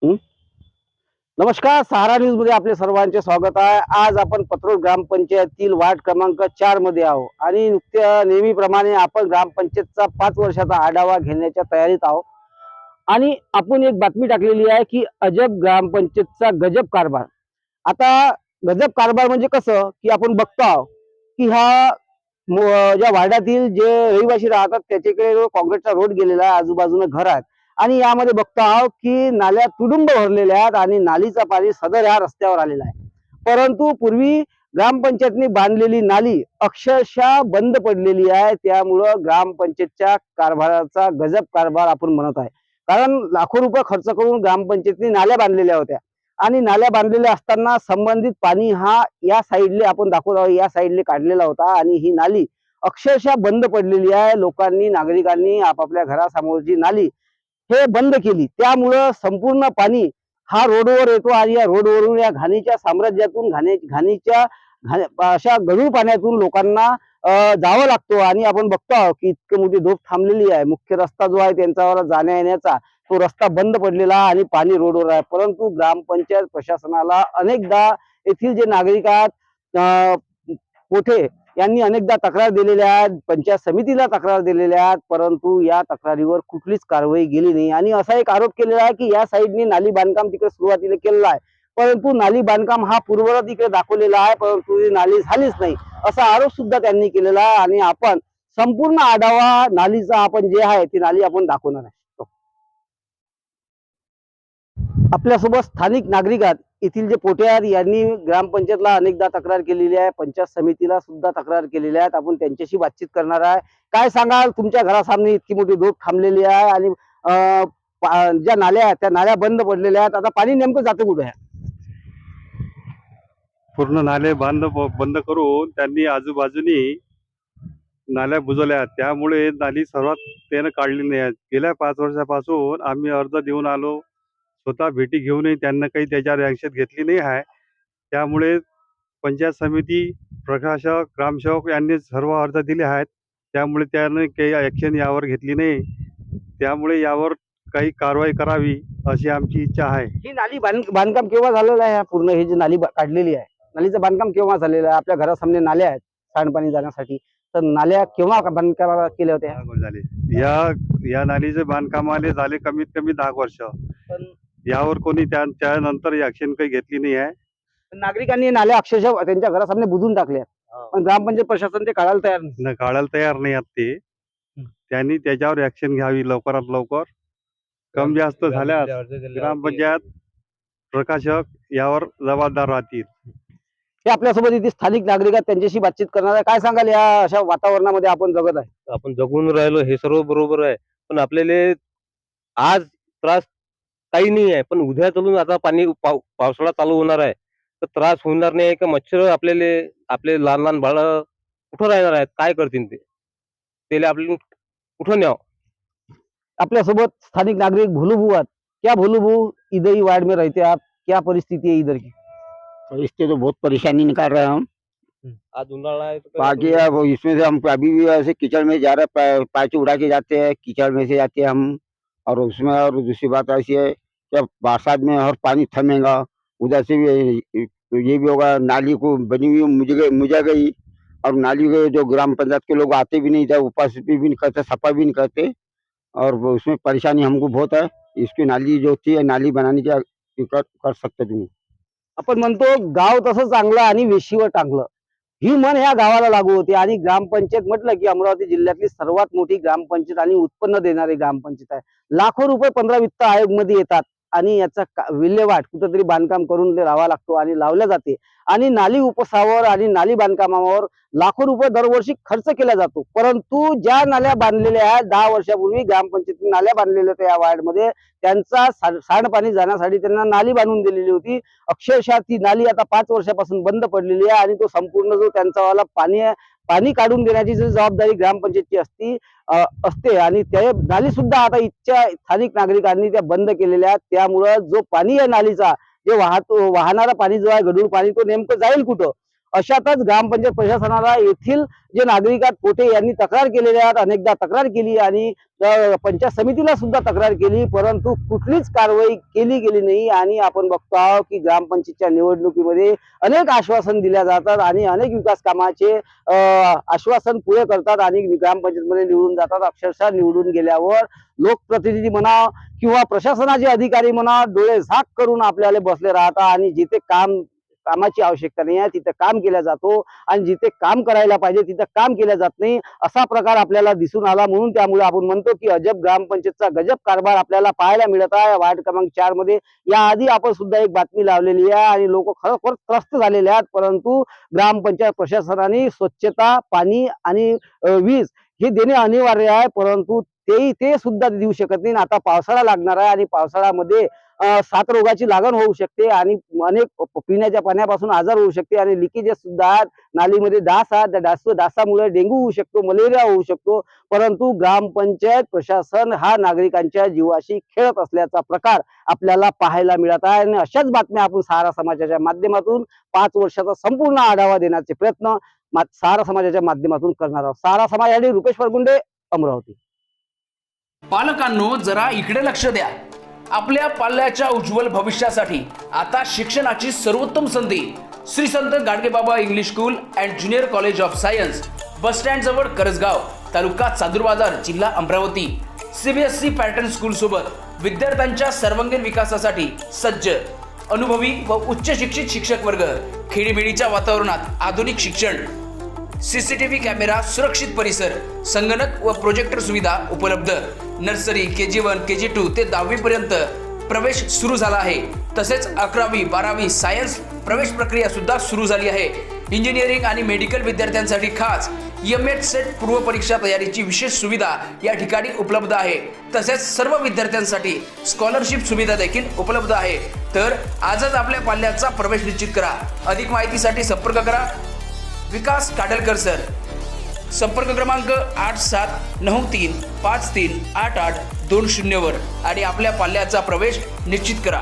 हं? नमस्कार, सहारा न्यूज मध्ये आपले सर्वांचे स्वागत आहे. आज आपण पत्रोड ग्रामपंचायतील वार्ड क्रमांक 4 मध्ये आहोत आणि नेहमीप्रमाणे आपण ग्रामपंचायतचा 5 वर्षाचा आढावा घेण्याच्या तयारीत आहोत. आणि आपण एक बातमी टाकलेली आहे की अजब ग्रामपंचायतचा गजब कारभार. आता गजब कारभार म्हणजे कसं की आपण बघतो आहोत की ज्या वार्डातील जे रहिवासी राहतात त्याच्याकडे काँक्रीटचा रोड गेलेला आहे, आजूबाजूने घर आहेत आणि यामध्ये बघतो आहोत की नाल्या तुडुंब भरलेल्या आहेत आणि नालीचा पाणी सदर ह्या रस्त्यावर आलेला आहे. परंतु पूर्वी ग्रामपंचायतने बांधलेली नाली अक्षरशः बंद पडलेली आहे. त्यामुळं ग्रामपंचायतच्या कारभाराचा गजब कारभार आपण म्हणत आहे. कारण लाखो रुपये खर्च करून ग्रामपंचायतने नाल्या बांधलेल्या होत्या आणि नाल्या बांधलेल्या असताना संबंधित पाणी हा या साईडले आपण दाखवत आहोत, या साईडले काढलेला होता आणि ही नाली अक्षरशः बंद पडलेली आहे. लोकांनी, नागरिकांनी आपापल्या घरासमोरची नाली हे बंद केली. त्यामुळं संपूर्ण पाणी हा रोडवर येतो आणि या रोडवरून या घाणीच्या साम्राज्यातून घाणीच्या अशा गढूळ पाण्यातून लोकांना जावं लागतो आणि आपण बघतो आहोत की इतकी मोठी धोप थांबलेली आहे. मुख्य रस्ता जो आहे त्यांच्यावर जाण्या येण्याचा तो रस्ता बंद पडलेला आणि पाणी रोडवर आहे. परंतु ग्रामपंचायत प्रशासनाला अनेकदा येथील जे नागरिक आहेत कोठे यांनी अनेकदा तक्रार दिलेल्या आहेत, पंचायत समितीला तक्रार दिलेल्या आहेत, परंतु या तक्रारीवर कुठलीच कारवाई गेली नाही. आणि असा एक आरोप केलेला आहे की या साईडने नाली बांधकाम तिकडे सुरुवातीला केलेलं आहे, परंतु नाली बांधकाम हा पूर्ववत इकडे दाखवलेला आहे, परंतु ही नाली झालीच नाही असा आरोप सुद्धा त्यांनी केलेला आहे. आणि आपण संपूर्ण आढावा नालीचा आपण जे आहे ती नाली आपण दाखवणार आहे. आपल्यासोबत स्थानिक नागरिक आहेत. येथील जे पोटे आहेत यांनी ग्रामपंचायतला अनेकदा तक्रार केलेली आहे, पंचायत समितीला सुद्धा तक्रार केलेली आहे. आपण त्यांच्याशी बातचीत करणार आहे. काय सांगाल, तुमच्या घरासामने इतकी मोठी धूप थांबलेली आहे आणि ज्या नाल्या आहेत त्या नाल्या बंद पडलेल्या आहेत, आता पाणी नेमकं जातं कुठे आहे? पूर्ण नाले बंद करून त्यांनी आजूबाजूनी नाल्या बुजवल्या, त्यामुळे नाली सर्वात त्यानं काढली नाही. गेल्या 5 वर्षापासून आम्ही अर्ज देऊन आलो, स्वतः भेटी घेऊनही त्यांना काही त्याच्यावर ॲक्शन घेतली नाही आहे. त्यामुळे पंचायत समिती, प्रशासक, ग्रामसेवक यांनी सर्व अर्ज दिले आहेत, त्यामुळे त्याने काही ॲक्शन यावर घेतली नाही. त्यामुळे यावर काही कारवाई करावी अशी आमची इच्छा आहे. ही नाली बांधकाम केव्हा झालेलं आहे? पूर्ण ही जी नाली काढलेली आहे, नालीचं बांधकाम केव्हा झालेलं आहे? आपल्या घरासामने नाल्या आहेत सांडपाणी जाण्यासाठी, तर नाल्या केव्हा बांधकाम केल्या होत्या? झाले या नालीचे बांधकामाले झाले कमीत कमी 10 वर्ष. यावर कोणी त्यानंतर ऍक्शन काही घेतली नाही आहे. नागरिकांनी नाल्या अक्षरशः त्यांच्या घरासामने बुजून टाकल्या, पण ग्रामपंचायत प्रशासन ते काढायला तयार नाही. काढायला तयार नाही आहेत ते. त्यांनी त्याच्यावर ऍक्शन घ्यावी लवकरात लवकर. कमी जास्त झाल्यास ग्रामपंचायत, प्रशासक यावर जबाबदार राहतील. हे आपल्यासोबत इथे स्थानिक नागरिक आहेत, त्यांच्याशी बातचीत करणार आहे. काय सांगाल, या अशा वातावरणामध्ये आपण जगत आहे? आपण जगून राहिलो हे सर्व बरोबर आहे, पण आपल्याला आज त्रास काही नाही आहे, पण उद्या चालून आता पावसाळा चालू होणार आहे तर त्रास होणार नाही का? मच्छर आपले लहान लहान बाळं कुठं राहणार आहेत? काय करतील ते? त्याला आपल्याला कुठं न्यावं? आपल्यासोबत स्थानिक नागरिक भोलूबू आहेत. क्या भोलूबू, इधर ही वार्ड में रहते आप, क्या परिस्थिति है इधर की? तो इससे तो बहुत परेशानी निकाल रहे हैं हम। आज उन्हाळा आहे तर बाकी अब इसमें से हम अभी भी ऐसे कीचड़ में जा रहे हैं, पैच उड़ा के जाते हैं, कीचड़ में से जाते हैं हम। और उसमें और दूसरी बात ऐसी है कि अब बरसात में और पानी थमेगा, उधर से भी ये भी होगा, नाली को बनी हुई मुझे गई। और नाली के जो ग्राम पंचायत के लोग आते भी नहीं इधर, ऊपर से भी नहीं करते, सफाई भी नहीं करते, और उसमें परेशानी हमको बहुत है। इसकी नाली जो होती है, नाली बनाने की कर सकते तुम्ही। आपण म्हणतो गाव तसं चांगलं आणि वेशीवर टांगलं, ही म्हण ह्या गावाला लागू होती. आणि ग्रामपंचायत म्हटलं की अमरावती जिल्ह्यातली सर्वात मोठी ग्रामपंचायत आणि उत्पन्न देणारी ग्रामपंचायत आहे. लाखो रुपये 15 वित्त आयोग मध्ये येतात आणि याचा विल्हेवाट कुठेतरी बांधकाम करून ते लावा लागतो आणि लावल्या जाते. आणि नाली उपसावर आणि नाली बांधकामावर लाखो रुपये दरवर्षी खर्च केला जातो. परंतु ज्या नाल्या बांधलेल्या आहेत 10 वर्षापूर्वी ग्रामपंचायतीने नाल्या बांधलेल्या होत्या या वार्डमध्ये, त्यांचा सांडपाणी जाण्यासाठी त्यांना नाली बांधून दिलेली होती. अक्षरशः ती नाली आता 5 वर्षापासून बंद पडलेली आहे आणि तो संपूर्ण जो त्यांचा वाला पाणी काढून देण्याची जी जबाबदारी ग्रामपंचायतची असते आणि त्या नाली सुद्धा आता इथच्या स्थानिक नागरिकांनी त्या बंद केलेल्या आहेत. त्यामुळं जो पाणी आहे नालीचा, जे वाहणारा पाणी जो आहे गढूळ पाणी, तो नेमकं जाईल कुठं अशातच ग्रामपंचायत प्रशासनाला येथील जे नागरिक आहेत पोटे यांनी तक्रार केलेल्या आहेत, अनेकदा तक्रार केली आणि पंचायत समितीला सुद्धा तक्रार केली, परंतु कुठलीच कारवाई केली गेली नाही. आणि आपण बघतो आहोत की ग्रामपंचायतच्या निवडणुकीमध्ये अनेक आश्वासन दिल्या जातात आणि अनेक विकास कामाचे आश्वासन पुरे करतात आणि ग्रामपंचायतमध्ये निवडून जातात. अक्षरशः निवडून गेल्यावर लोकप्रतिनिधी म्हणा किंवा प्रशासनाचे अधिकारी म्हणा डोळे झाक करून आपल्याला बसले राहतात आणि जिथे कामाची आवश्यकता नाही आहे तिथे काम केलं जातो आणि जिथे काम करायला पाहिजे तिथे काम केलं जात नाही, असा प्रकार आपल्याला दिसून आला. म्हणून त्यामुळे आपण म्हणतो की अजब ग्रामपंचायतचा गजब कारभार आपल्याला पाहायला मिळत आहे वार्ड क्रमांक 4 मध्ये. याआधी आपण सुद्धा एक बातमी लावलेली आहे आणि लोक खरोखर त्रस्त झालेले आहेत, परंतु ग्रामपंचायत प्रशासनाने स्वच्छता, पाणी आणि वीज हे देणे अनिवार्य आहे, परंतु ते सुद्धा देऊ शकत नाही. आता पावसाळा लागणार आहे आणि पावसाळ्यामध्ये साथरोगाची लागण होऊ शकते आणि अनेक पिण्याच्या पाण्यापासून आजार होऊ शकते आणि लिकेजेस सुद्धा आहेत. नालीमध्ये डास आहेत, त्या डासामुळे डेंग्यू होऊ शकतो, मलेरिया होऊ शकतो, परंतु ग्रामपंचायत प्रशासन हा नागरिकांच्या जीवाशी खेळत असल्याचा प्रकार आपल्याला पाहायला मिळत आहे. आणि अशाच बातम्या आपण सहारा समाजाच्या माध्यमातून 5 वर्षाचा संपूर्ण आढावा देण्याचे प्रयत्न सहारा समाजाच्या माध्यमातून करणार आहोत. सहारा समाज आणि रुपेश फरगुंडे, अमरावती. पालकांनो, जरा इकडे लक्ष द्या. आपल्या पाल्याच्या उज्ज्वल भविष्यासाठी आता शिक्षणाची सर्वोत्तम संधी Shri Sant Gadgebaba English school and junior college of science, bus stand जवळ करसगाव, तालुका चांदूरबाजार, जिल्हा अमरावती. सीबीएसई पॅटर्न स्कूल सोबत विद्यार्थ्यांच्या सर्वांगीण विकासासाठी सज्ज, अनुभवी व उच्च शिक्षित शिक्षक वर्ग, खेडीमेडीच्या वातावरणात आधुनिक शिक्षण, सीसीटीव्ही कॅमेरा, सुरक्षित परिसर, संगणक व प्रोजेक्टर सुविधा उपलब्ध. नर्सरी, KG1, KG2 ते 10वी पर्यंत प्रवेश सुरू झाला आहे. तसेच 11वी, 12वी सायन्स प्रवेश प्रक्रिया सुद्धा सुरू झाली आहे. इंजिनिअरिंग आणि मेडिकल विद्यार्थ्यांसाठी खास MH सेट पूर्व परीक्षा तयारीची विशेष सुविधा या ठिकाणी उपलब्ध आहे. तसेच सर्व विद्यार्थ्यांसाठी स्कॉलरशिप सुविधा देखील उपलब्ध आहे. तर आजच आपल्या पाल्याचा प्रवेश निश्चित करा. अधिक माहितीसाठी संपर्क करा विकास काडलकर सर. संपर्क क्रमांक 8793538820 वर आणि आपल्या पाल्याचा प्रवेश निश्चित करा.